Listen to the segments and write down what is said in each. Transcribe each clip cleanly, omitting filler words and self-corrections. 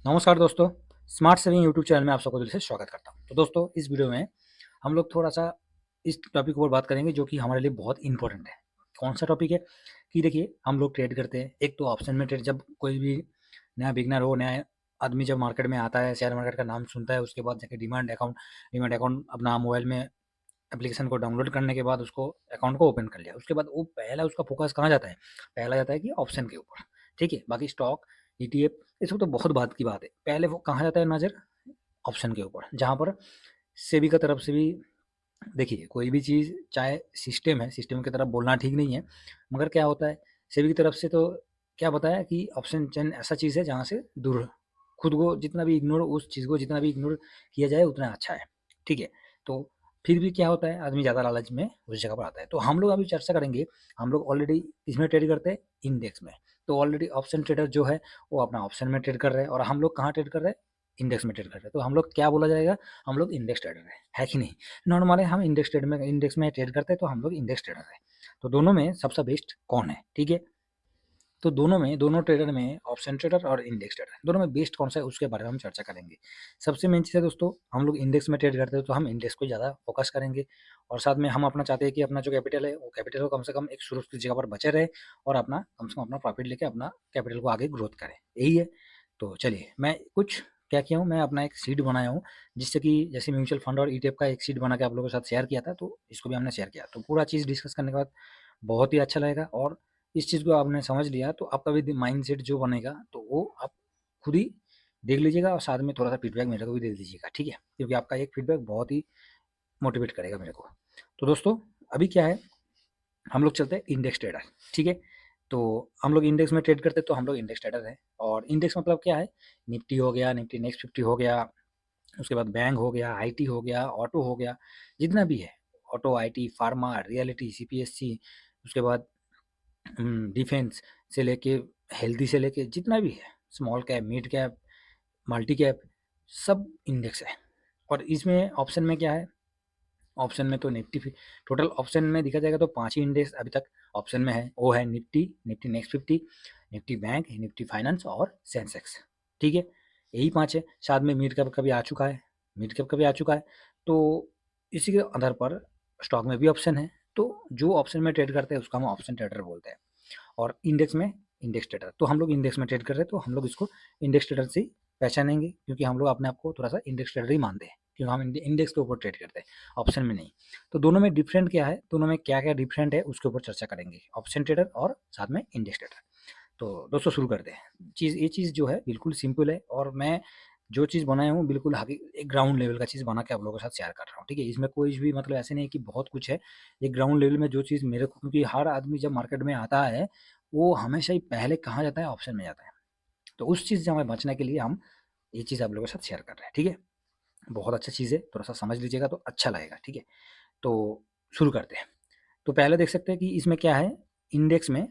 नमस्कार दोस्तों, smart saving YouTube channel में आप सबको दिल से स्वागत करता हूँ। तो दोस्तों, इस वीडियो में हम लोग थोड़ा-सा इस टॉपिक के ऊपर बात करेंगे जो कि हमारे लिए बहुत इम्पोर्टेंट है। कौन-सा टॉपिक है कि देखिए, हम लोग ट्रेड करते हैं। एक तो ऑप्शन में ट्रेड, जब कोई भी नया बिगिनर हो, नया आदमी जब मार्केट में आता है, शेयर मार्केट का नाम सुनता है, उसके बाद जाके डीमैट अकाउंट अपना मोबाइल में एप्लीकेशन को डाउनलोड करने के बाद उसको अकाउंट को ओपन कर लिया। उसके बाद वो पहला उसका फ़ोकस कहाँ जाता है? पहला जाता है कि ऑप्शन के ऊपर, ठीक है? बाकी स्टॉक, ईटीएफ, ये सब तो बहुत बात की बात है। पहले वो कहाँ जाता है नज़र? ऑप्शन के ऊपर, जहाँ पर सेबी का तरफ से भी देखिए, कोई भी चीज़ चाहे सिस्टम है, सिस्टम की तरफ बोलना ठीक नहीं है, मगर क्या होता है, सेबी की तरफ से तो क्या बताया कि ऑप्शन चेन ऐसा चीज़ है जहाँ से दूर, खुद को जितना भी इग्नोर, उस चीज़ को जितना भी इग्नोर किया जाए उतना अच्छा है, ठीक है? तो फिर भी क्या होता है, आदमी ज़्यादा लालच में उस जगह पर आता है। तो हम लोग अभी चर्चा करेंगे, हम लोग ऑलरेडी इसमें ट्रेड करते हैं, इंडेक्स में। तो ऑलरेडी ऑप्शन ट्रेडर जो है, वो अपना ऑप्शन में ट्रेड कर रहे हैं और हम लोग कहाँ ट्रेड कर रहे हैं? इंडेक्स में ट्रेड कर रहे हैं। तो हम लोग क्या बोला जाएगा? हम लोग इंडेक्स ट्रेडर है कि नहीं? नॉर्मली हम इंडेक्स में ट्रेड करते हैं, तो हम लोग इंडेक्स ट्रेडर हैं। तो दोनों में सबसे बेस्ट कौन है, ठीक है? तो दोनों ट्रेडर में, ऑप्शन ट्रेडर और इंडेक्स ट्रेडर, दोनों में बेस्ट कौन सा है उसके बारे में हम चर्चा करेंगे। सबसे मेन चीज़ है दोस्तों, हम लोग इंडेक्स में ट्रेड करते हैं तो हम इंडेक्स को ज़्यादा फोकस करेंगे, और साथ में हम अपना चाहते हैं कि अपना जो कैपिटल है, वो कैपिटल को कम से कम एक सुरक्षित जगह पर बचे रहे, और अपना कम से कम अपना प्रॉफिट लेके अपना कैपिटल को आगे ग्रोथ करें, यही है। तो चलिए, मैं कुछ क्या किया हूँ, मैं अपना एक शीट बनाया हूँ, जिससे कि जैसे म्यूचुअल फंड और ईटीएफ का एक शीट बना के आप लोगों के साथ शेयर किया था, तो इसको भी हमने शेयर किया। तो पूरा चीज़ डिस्कस करने के बाद बहुत ही अच्छा लगेगा, और इस चीज़ को आपने समझ लिया तो आपका भी माइंडसेट जो बनेगा, तो वो आप खुद ही देख लीजिएगा, और साथ में थोड़ा सा फीडबैक मेरे को भी दे दीजिएगा, ठीक है? क्योंकि आपका एक फीडबैक बहुत ही मोटिवेट करेगा मेरे को। तो दोस्तों, अभी क्या है, हम लोग चलते हैं इंडेक्स ट्रेडर, ठीक है? तो हम लोग इंडेक्स में ट्रेड करते हैं, तो हम लोग इंडेक्स ट्रेडर हैं। और इंडेक्स मतलब क्या है? निफ्टी हो गया, निफ्टी नेक्स्ट 50 हो गया, उसके बाद बैंक हो गया, आईटी हो गया, ऑटो हो गया, जितना भी है, auto, IT, pharma, reality, CPSC, उसके बाद डिफेंस से लेके, हेल्दी से लेके, जितना भी है, small cap, mid cap, multi cap, सब इंडेक्स है। और इसमें ऑप्शन में क्या है? ऑप्शन में तो निफ्टी, टोटल ऑप्शन में देखा जाएगा तो 5 ही इंडेक्स अभी तक ऑप्शन में है। वो है Nifty, Nifty next 50, Nifty bank, Nifty finance और सेंसेक्स, ठीक है? यही 5 है। साथ में मिड कैप का भी आ चुका है, मिड कैप का भी आ चुका है। तो इसी के आधार पर स्टॉक में भी ऑप्शन है। तो जो ऑप्शन में ट्रेड करते हैं उसका हम ऑप्शन ट्रेडर बोलते हैं, और इंडेक्स में इंडेक्स ट्रेडर। तो हम लोग इंडेक्स में ट्रेड कर रहे हैं, तो हम लोग इसको इंडेक्स ट्रेडर से ही पहचानेंगे, क्योंकि हम लोग अपने आप को थोड़ा सा इंडेक्स ट्रेडर ही मानते हैं, क्योंकि हम इंडेक्स के ऊपर ट्रेड करते हैं, ऑप्शन में नहीं। तो दोनों में डिफरेंट क्या है, दोनों में क्या क्या डिफरेंट है उसके ऊपर चर्चा करेंगे, ऑप्शन ट्रेडर और साथ में इंडेक्स ट्रेडर। तो दोस्तों, शुरू करते हैं। ये चीज़ जो है बिल्कुल सिंपल है, और मैं जो चीज़ बनाया हूँ बिल्कुल एक ग्राउंड लेवल का चीज़ बना के आप लोगों के साथ शेयर कर रहा हूँ, ठीक है? इसमें कोई भी मतलब ऐसे नहीं कि बहुत कुछ है। एक ग्राउंड लेवल में जो चीज़ मेरे को, क्योंकि हर आदमी जब मार्केट में आता है, वो हमेशा ही पहले कहाँ जाता है? ऑप्शन में जाता है। तो उस चीज़ से हमें बचने के लिए हम ये चीज़ आप लोगों के साथ शेयर कर रहे हैं, ठीक है? बहुत अच्छा चीज़ है, थोड़ा-सा समझ लीजिएगा तो अच्छा लगेगा, ठीक है? तो शुरू करते हैं। तो पहले देख सकते हैं कि इसमें क्या है, इंडेक्स में,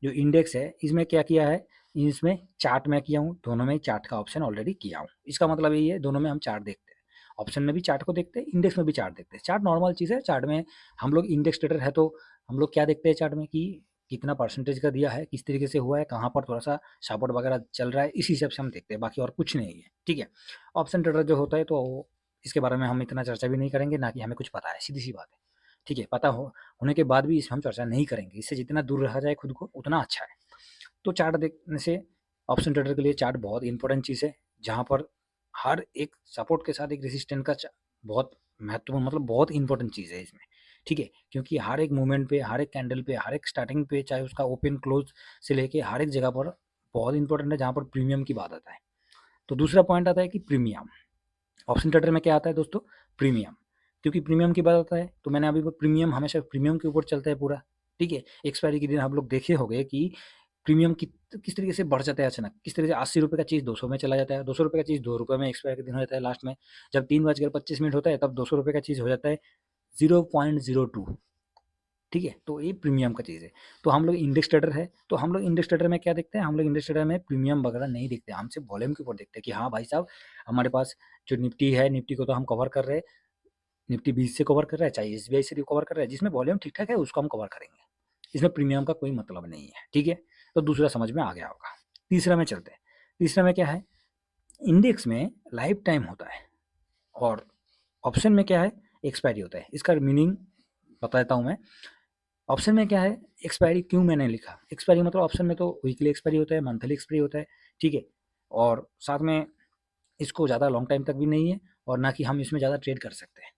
जो इंडेक्स है इसमें क्या किया है, इसमें चार्ट में किया हूँ, दोनों में चार्ट का ऑप्शन ऑलरेडी किया हूँ। इसका मतलब यही है, दोनों में हम चार्ट देखते हैं, ऑप्शन में भी चार्ट को देखते हैं, इंडेक्स में भी चार्ट देखते हैं। चार्ट नॉर्मल चीज़ है, चार्ट में हम लोग इंडेक्स ट्रेडर है, तो हम लोग क्या देखते हैं चार्ट में कि कितना परसेंटेज का दिया है, किस तरीके से हुआ है, कहाँ पर थोड़ा सा सपोर्ट वगैरह चल रहा है, इसी हिसाब से हम देखते हैं, बाकी और कुछ नहीं है, ठीक है? ऑप्शन ट्रेडर जो होता है, तो इसके बारे में हम इतना चर्चा भी नहीं करेंगे, ना कि हमें कुछ पता है, सीधी सी बात है, ठीक है? पता होने के बाद भी इस हम चर्चा नहीं करेंगे, इससे जितना दूर रहा जाए खुद को उतना अच्छा है। तो चार्ट देखने से, ऑप्शन ट्रेडर के लिए चार्ट बहुत इंपॉर्टेंट चीज़ है, जहाँ पर हर एक सपोर्ट के साथ एक रेजिस्टेंस का बहुत महत्वपूर्ण, मतलब बहुत इंपॉर्टेंट चीज़ है इसमें, ठीक है? क्योंकि हर एक मूवमेंट पे, हर एक कैंडल पे, हर एक स्टार्टिंग पे, चाहे उसका ओपन क्लोज से लेके हर एक जगह पर बहुत इंपॉर्टेंट है, जहाँ पर प्रीमियम की बात आता है। तो दूसरा पॉइंट आता है कि प्रीमियम, ऑप्शन ट्रेडर में क्या आता है दोस्तों? प्रीमियम। क्योंकि प्रीमियम की बात आता है, तो मैंने अभी प्रीमियम हमेशा प्रीमियम के ऊपर चलता है पूरा, ठीक है? एक्सपायरी के दिन आप लोग देखे होंगे कि प्रीमियम किस तरीके से बढ़ जाता है अचानक, किस तरह से ₹80 का चीज़ 200 में चला जाता है, ₹200 का चीज़ ₹2 में एक्सपायर के दिन हो जाता है लास्ट में। जब 3:25 होता है, तब ₹200 का चीज़ हो जाता है 0.02, ठीक है? तो ये प्रीमियम का चीज़ है। तो हम लोग इंडेक्स ट्रेडर है, तो हम लोग इंडेक्स ट्रेडर में क्या देखते हैं, हम लोग इंडेक्स ट्रेडर में प्रीमियम वगैरह नहीं देखते, हम सिर्फ वॉल्यूम के ऊपर देखते हैं कि हाँ भाई साहब, हमारे पास जो निफ्टी है, निफ्टी को तो हम कवर कर रहे हैं, निफ्टी 20 से कवर कर रहा है, चाहे एसबीआई से भी कवर कर रहा है, जिसमें वॉल्यूम ठीक-ठाक है उसको हम कवर करेंगे। इसमें प्रीमियम का कोई मतलब नहीं है, ठीक है? तो दूसरा समझ में आ गया होगा। तीसरा में चलते हैं। तीसरा में क्या है? इंडेक्स में लाइफ टाइम होता है और ऑप्शन में क्या है, एक्सपायरी होता है। इसका मीनिंग बता देता हूँ मैं। ऑप्शन में क्या है, एक्सपायरी क्यों मैंने लिखा, एक्सपायरी मतलब ऑप्शन में तो वीकली एक्सपायरी होता है, मंथली एक्सपायरी होता है, ठीक है। और साथ में इसको ज़्यादा लॉन्ग टाइम तक भी नहीं है और ना कि हम इसमें ज़्यादा ट्रेड कर सकते हैं,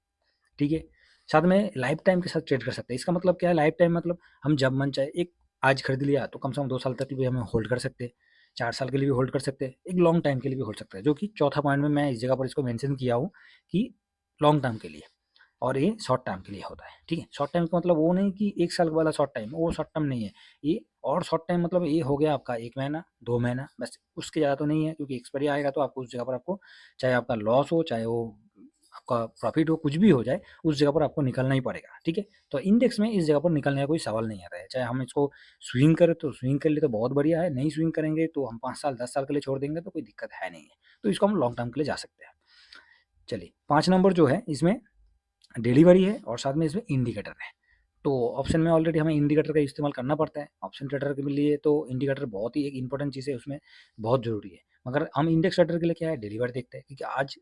ठीक है। साथ में लाइफ टाइम के साथ ट्रेड कर सकते हैं। इसका मतलब क्या है, लाइफ टाइम मतलब हम जब मन चाहे एक आज खरीद लिया तो कम से कम 2 साल तक भी हमें होल्ड कर सकते हैं, 4 साल के लिए भी होल्ड कर सकते हैं, एक लॉन्ग टाइम के लिए भी होल्ड सकते हैं, जो कि चौथा पॉइंट में मैं इस जगह पर इसको मेंशन किया हूँ कि लॉन्ग टर्म के लिए और ये शॉर्ट टर्म के लिए होता है, ठीक है। शॉर्ट टाइम का मतलब वो नहीं कि 1 साल वाला शॉर्ट टाइम, वो शॉर्ट टर्म नहीं है ये। और शॉर्ट टाइम मतलब ये हो गया आपका 1 महीना, 2 महीना, बस उसके ज़्यादा तो नहीं है, क्योंकि एक्सपायरी आएगा तो आपको उस जगह पर आपको चाहे आपका लॉस हो, चाहे वो आपका प्रॉफिट हो, कुछ भी हो जाए, उस जगह पर आपको निकलना ही पड़ेगा, ठीक है। तो इंडेक्स में इस जगह पर निकलने का कोई सवाल नहीं आता है। चाहे हम इसको स्विंग करें तो स्विंग कर लिए तो बहुत बढ़िया है, नहीं स्विंग करेंगे तो हम 5 साल 10 साल के लिए छोड़ देंगे तो कोई दिक्कत है नहीं है। तो इसको हम लॉन्ग टर्म के लिए जा सकते हैं। चलिए 5 नंबर जो है इसमें डिलीवरी है और साथ में इसमें इंडिकेटर है। तो ऑप्शन में ऑलरेडी हमें इंडिकेटर का इस्तेमाल करना पड़ता है। ऑप्शन ट्रेडर के लिए तो इंडिकेटर बहुत ही एक इंपॉर्टेंट चीज़ है, उसमें बहुत ज़रूरी है। मगर हम इंडेक्स ट्रेडर के लिए क्या है, डिलीवरी देखते हैं, क्योंकि आज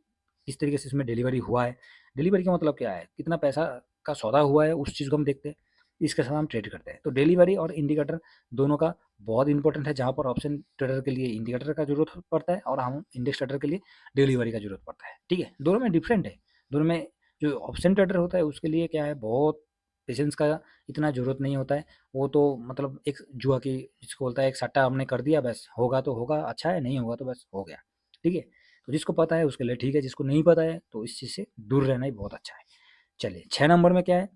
किस तरीके से इसमें डिलीवरी हुआ है। डिलीवरी का मतलब क्या है, कितना पैसा का सौदा हुआ है, उस चीज़ को हम देखते हैं, इसके साथ हम ट्रेड करते हैं। तो डिलीवरी और इंडिकेटर दोनों का बहुत इंपॉर्टेंट है। जहाँ पर ऑप्शन ट्रेडर के लिए इंडिकेटर का जरूरत पड़ता है और हम इंडेक्स ट्रेडर के लिए डिलीवरी का जरूरत पड़ता है, ठीक है। दोनों में डिफरेंट है। दोनों में जो ऑप्शन ट्रेडर होता है उसके लिए क्या है, बहुत पेशेंस का इतना ज़रूरत नहीं होता है। वो तो मतलब एक जुआ की जिसको बोलता है, एक सट्टा हमने कर दिया, बस होगा तो होगा, अच्छा है, नहीं होगा तो बस हो गया, ठीक है। तो जिसको पता है उसके लिए ठीक है, जिसको नहीं पता है तो इस चीज़ से दूर रहना ही बहुत अच्छा है। चलिए 6 नंबर में क्या है,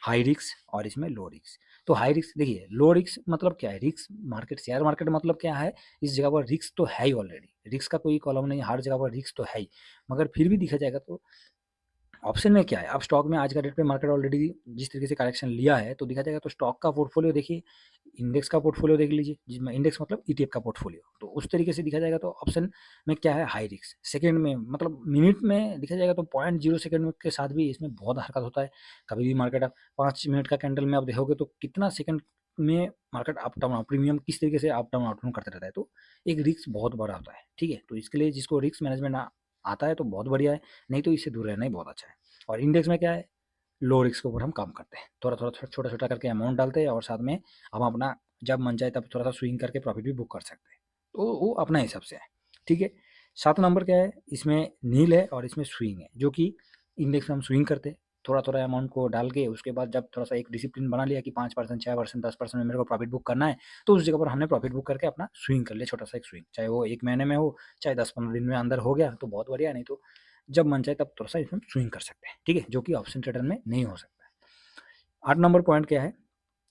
हाई रिस्क और इसमें लो रिस्क। तो हाई रिस्क देखिए, लो रिस्क मतलब क्या है, रिस्क मार्केट, शेयर मार्केट मतलब क्या है, इस जगह पर रिस्क तो है ही ऑलरेडी, रिस्क का कोई कॉलम नहीं, हर जगह पर रिस्क तो है ही। मगर फिर भी देखा जाएगा तो ऑप्शन में क्या है, अब स्टॉक में आज का डेट पे मार्केट ऑलरेडी जिस तरीके से करेक्शन लिया है तो देखा जाएगा तो स्टॉक का पोर्टफोलियो देखिए, इंडेक्स का पोर्टफोलियो देख लीजिए, जिसमें इंडेक्स मतलब ईटीएफ का पोर्टफोलियो, तो उस तरीके से देखा जाएगा तो ऑप्शन में क्या है, हाई रिस्क। सेकंड में मतलब मिनट में देखा जाएगा तो 0.0 सेकंड के साथ भी इसमें बहुत हरकत होता है। कभी भी मार्केट आप 5 मिनट का कैंडल में आप देखोगे तो कितना सेकंड में मार्केट अप डाउन, प्रीमियम किस तरीके से अप डाउन करते रहता है। तो एक रिस्क बहुत बड़ा होता है, ठीक है। तो इसके लिए जिसको रिस्क मैनेजमेंट आता है तो बहुत बढ़िया है, नहीं तो इससे दूर रहना ही बहुत अच्छा है। और इंडेक्स में क्या है, लो रिस्क के ऊपर हम काम करते हैं, थोड़ा थोड़ा छोटा छोटा करके अमाउंट डालते हैं और साथ में हम अपना जब मन चाहे तब थोड़ा सा स्विंग करके प्रॉफिट भी बुक कर सकते हैं। तो वो अपना हिसाब से है, ठीक है। 7 नंबर क्या है, इसमें नील है और इसमें स्विंग है, जो कि इंडेक्स में हम स्विंग करते हैं थोड़ा थोड़ा अमाउंट को डाल के। उसके बाद जब थोड़ा सा एक डिसिप्लिन बना लिया कि 5%, 6%, 10% में मेरे को प्रॉफिट बुक करना है, तो उस जगह पर हमने प्रॉफिट बुक करके अपना स्विंग कर लिया, छोटा सा एक स्विंग, चाहे वो 1 महीने में हो, चाहे 10-15 दिन में अंदर हो गया तो बहुत बढ़िया, नहीं तो जब मन चाहे तब थोड़ा सा इसमें स्विंग कर सकते हैं, ठीक है, जो कि ऑप्शन ट्रेडर में नहीं हो सकता है। 8 नंबर पॉइंट क्या है,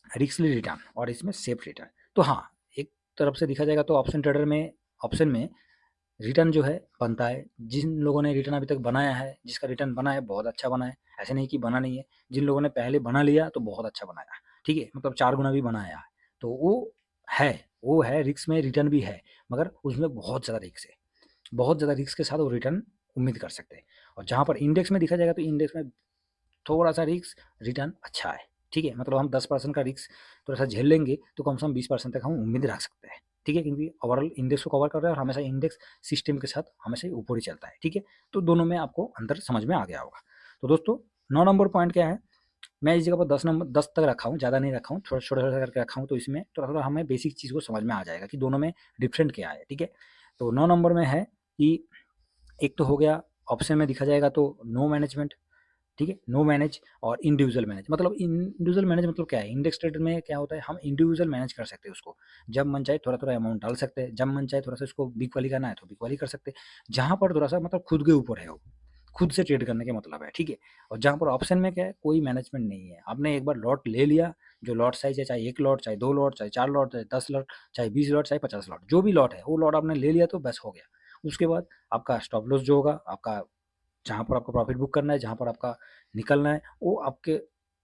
रिस्कली रिटर्न और इसमें सेफ रिटर्न। तो हाँ, एक तरफ से देखा जाएगा तो ऑप्शन ट्रेडर में, ऑप्शन में रिटर्न जो है बनता है। जिन लोगों ने रिटर्न अभी तक बनाया है, जिसका रिटर्न बना है बहुत अच्छा बना है, ऐसे नहीं कि बना नहीं है। जिन लोगों ने पहले बना लिया तो बहुत अच्छा बनाया, ठीक है, मतलब 4 गुना भी बनाया है। तो है वो है रिस्क में रिटर्न भी है, मगर उसमें बहुत ज़्यादा रिस्क है, बहुत ज़्यादा रिस्क के साथ वो रिटर्न उम्मीद कर सकते हैं। और जहाँ पर इंडेक्स में देखा जाएगा तो इंडेक्स में थोड़ा-सा रिस्क रिटर्न अच्छा है, ठीक है। मतलब हम 10% का रिस्क थोड़ा-सा झेल लेंगे तो कम से कम 20% तक हम उम्मीद रख सकते हैं, ठीक है, क्योंकि ओवरऑल इंडेक्स को कवर कर रहा है और हमेशा इंडेक्स सिस्टम के साथ हमेशा ही ऊपर ही चलता है, ठीक है। तो दोनों में आपको अंतर समझ में आ गया होगा। तो दोस्तों 9 नंबर पॉइंट क्या है, मैं इस जगह पर 10 तक रखा हूँ, ज़्यादा नहीं रखा हूँ, छोटा-छोटा करके रखा हूँ, तो इसमें थोड़ा-थोड़ा हमें बेसिक चीज़ को समझ में आ जाएगा कि दोनों में डिफरेंट क्या है, ठीक है। तो 9 नंबर में है कि एक तो हो गया, ऑप्शन में देखा जाएगा तो नो मैनेजमेंट, ठीक है, नो मैनेज और इंडिविजुअल मैनेज। मतलब इंडिविजुअल मैनेज मतलब क्या है, इंडेक्स ट्रेडर में क्या होता है, हम इंडिविजुअल मैनेज कर सकते हैं उसको, जब मन चाहे थोड़ा थोड़ा अमाउंट डाल सकते हैं, जब मन चाहे थोड़ा सा उसको बिग वाली करना है तो बिग वाली कर सकते हैं। जहाँ पर थोड़ा सा मतलब खुद के ऊपर है, वो खुद से ट्रेड करने के मतलब है, ठीक है। और जहाँ पर ऑप्शन में क्या है, कोई मैनेजमेंट नहीं है, आपने एक बार लॉट ले लिया, जो लॉट साइज है, चाहे 1 लॉट, चाहे 2 लॉट, चाहे 4 लॉट, चाहे 10 लॉट, चाहे 20 लॉट, चाहे 50 लॉट, जो भी लॉट है वो लॉट आपने ले लिया तो बस हो गया। उसके बाद आपका स्टॉप लॉस जो होगा, आपका जहाँ पर आपको प्रॉफिट बुक करना है, जहाँ पर आपका निकलना है, वो आपके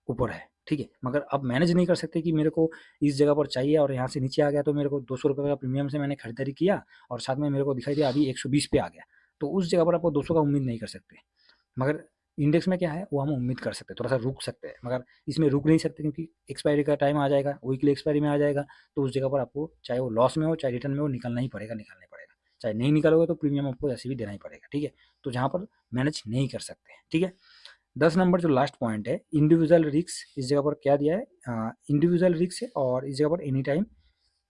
ऊपर है, ठीक है। मगर आप मैनेज नहीं कर सकते कि मेरे को इस जगह पर चाहिए और यहाँ से नीचे आ गया तो मेरे को 200 रुपये का प्रीमियम से मैंने खरीदारी किया और साथ में मेरे को दिखाई दिया अभी 120 पे आ गया, तो उस जगह पर आपको 200 का उम्मीद नहीं कर सकते। मगर इंडेक्स में क्या है, वो हम उम्मीद कर सकते हैं, थोड़ा सा रुक सकते हैं, मगर इसमें रुक नहीं सकते क्योंकि एक्सपायरी का टाइम आ जाएगा, वीकली एक्सपायरी में आ जाएगा, तो उस जगह पर आपको चाहे वो लॉस में हो चाहे रिटर्न में हो, निकलना ही पड़ेगा, निकालना ही पड़ेगा। चाहे नहीं निकालोगे तो प्रीमियम आपको ऐसे भी देना ही पड़ेगा, ठीक है। तो जहाँ पर मैनेज नहीं कर सकते, ठीक है। 10 नंबर जो लास्ट पॉइंट है, इंडिविजुअल रिस्क, इस जगह पर क्या दिया है, इंडिविजुअल रिस्क है और इस जगह पर एनी टाइम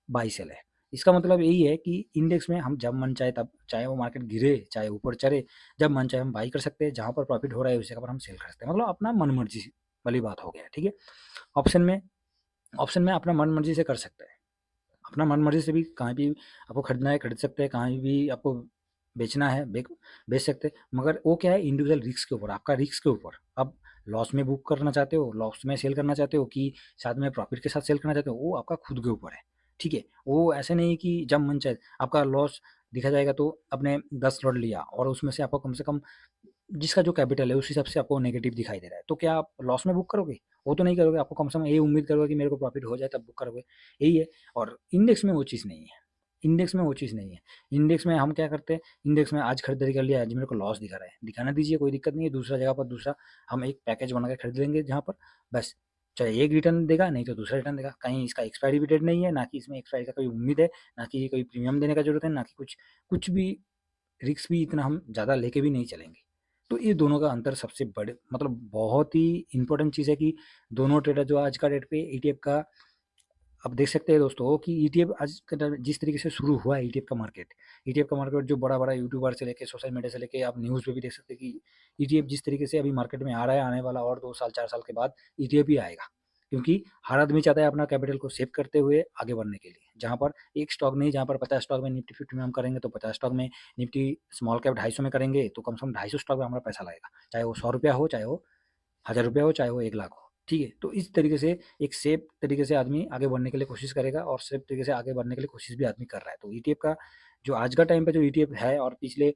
बाई सेल है। इसका मतलब यही है कि इंडेक्स में हम जब मन चाहे तब, चाहे वो मार्केट गिरे चाहे ऊपर चढ़े, जब मन चाहे हम बाई कर सकते हैं, जहाँ पर प्रॉफिट हो रहा है उस जगह पर हम सेल कर सकते हैं, मतलब अपना मन मर्जी वाली बात हो गया, ठीक है। ऑप्शन में ऑप्शन में अपना मन मर्जी से कर सकते हैं, अपना मन मर्जी से भी कहीं भी आपको खरीदना है खरीद सकते हैं, कहीं भी आपको बेचना है बेच सकते हैं, मगर वो क्या है, इंडिविजुअल रिस्क के ऊपर, आपका रिस्क के ऊपर। अब लॉस में बुक करना चाहते हो, लॉस में सेल करना चाहते हो कि साथ में प्रॉफिट के साथ सेल करना चाहते हो, वो आपका खुद के ऊपर है, ठीक है। वो ऐसे नहीं कि जब मन चाहे आपका लॉस दिखा जाएगा तो आपने 10 लॉट लिया और उसमें से आपको कम से कम जिसका जो कैपिटल है उस हिसाब से आपको नेगेटिव दिखाई दे रहा है, तो क्या आप लॉस में बुक करोगे? वो तो नहीं करोगे, आपको कम से कम ये उम्मीद करोगे कि मेरे को प्रॉफिट हो जाए तब बुक करोगे, यही है। और इंडेक्स में वो चीज़ नहीं है, इंडेक्स में वो चीज़ नहीं है। इंडेक्स में हम क्या करते हैं, इंडेक्स में आज खरीदारी कर लिया, आज मेरे को लॉस दिखा रहा है, दिखाना दीजिए, कोई दिक्कत नहीं है, दूसरा जगह पर दूसरा हम एक पैकेज बना के खरीद लेंगे जहाँ पर बस चाहे एक रिटर्न देगा नहीं तो दूसरा रिटर्न देगा, कहीं इसका एक्सपायरी भी डेट नहीं है, ना कि इसमें एक्सपायरी का कोई उम्मीद है, ना कि कोई प्रीमियम देने का जरूरत है, ना कि कुछ कुछ भी रिस्क भी इतना हम ज़्यादा लेके भी नहीं चलेंगे। तो ये दोनों का अंतर सबसे बड़े मतलब बहुत ही इंपॉर्टेंट चीज़ है कि दोनों ट्रेडर जो आज का डेट पे ईटीएफ का, अब देख सकते हैं दोस्तों कि ईटीएफ आज का जिस तरीके से शुरू हुआ है, ईटीएफ का मार्केट जो बड़ा बड़ा यूट्यूबर से लेके सोशल मीडिया से लेके आप न्यूज़ पे भी देख सकते हैं कि ईटीएफ जिस तरीके से अभी मार्केट में आ रहा है, आने वाला और 2 साल 4 साल के बाद ईटीएफ ही आएगा, क्योंकि हर आदमी चाहता है अपना कैपिटल को सेव करते हुए आगे बढ़ने के लिए, जहाँ पर एक स्टॉक नहीं, जहाँ पर 50 स्टॉक में निफ्टी 50 में हम करेंगे तो 50 स्टॉक में निफ्टी स्मॉल कैप 250 में करेंगे तो कम से कम 250 स्टॉक में हमारा पैसा लगेगा, चाहे वो 100 रुपया हो, चाहे वो 1000 रुपया हो, चाहे वो 1 लाख हो, ठीक है। तो इस तरीके से एक सेफ तरीके से आदमी आगे बढ़ने के लिए कोशिश करेगा और सेफ तरीके से आगे बढ़ने के लिए कोशिश भी आदमी कर रहा है। तो ईटीएफ का जो आज का टाइम पे जो ईटीएफ है और पिछले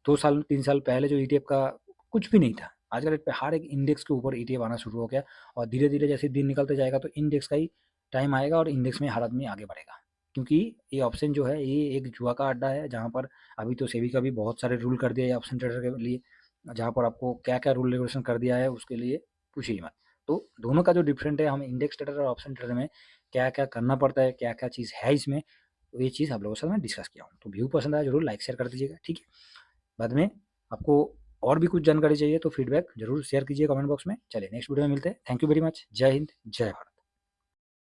2 साल 3 साल पहले जो ईटीएफ का कुछ भी नहीं था, आज का डेट पे हर एक इंडेक्स के ऊपर ईटीएफ आना शुरू हो गया और धीरे धीरे जैसे दिन निकलते जाएगा तो इंडेक्स का ही टाइम आएगा और इंडेक्स में हर आदमी आगे बढ़ेगा, क्योंकि ये ऑप्शन जो है ये एक जुआ का अड्डा है, जहाँ पर अभी तो सेबी का भी बहुत सारे रूल कर दिया है ऑप्शन ट्रेडर के लिए, जहाँ पर आपको क्या क्या रूल रेगुलेशन कर दिया है उसके लिए पूछिए मत। तो दोनों का जो डिफरेंट है, हम इंडेक्स ट्रेडर और ऑप्शन ट्रेडर में क्या क्या करना पड़ता है, क्या क्या चीज़ है इसमें, तो ये चीज़ आप लोगों के साथ मैं डिस्कस किया हूँ। तो व्यू पसंद आया जरूर लाइक शेयर कर दीजिएगा, ठीक है। बाद में आपको और भी कुछ जानकारी चाहिए तो फीडबैक जरूर शेयर कीजिए कमेंट बॉक्स में। चलिए नेक्स्ट वीडियो में मिलते हैं, थैंक यू वेरी मच, जय हिंद जय भारत।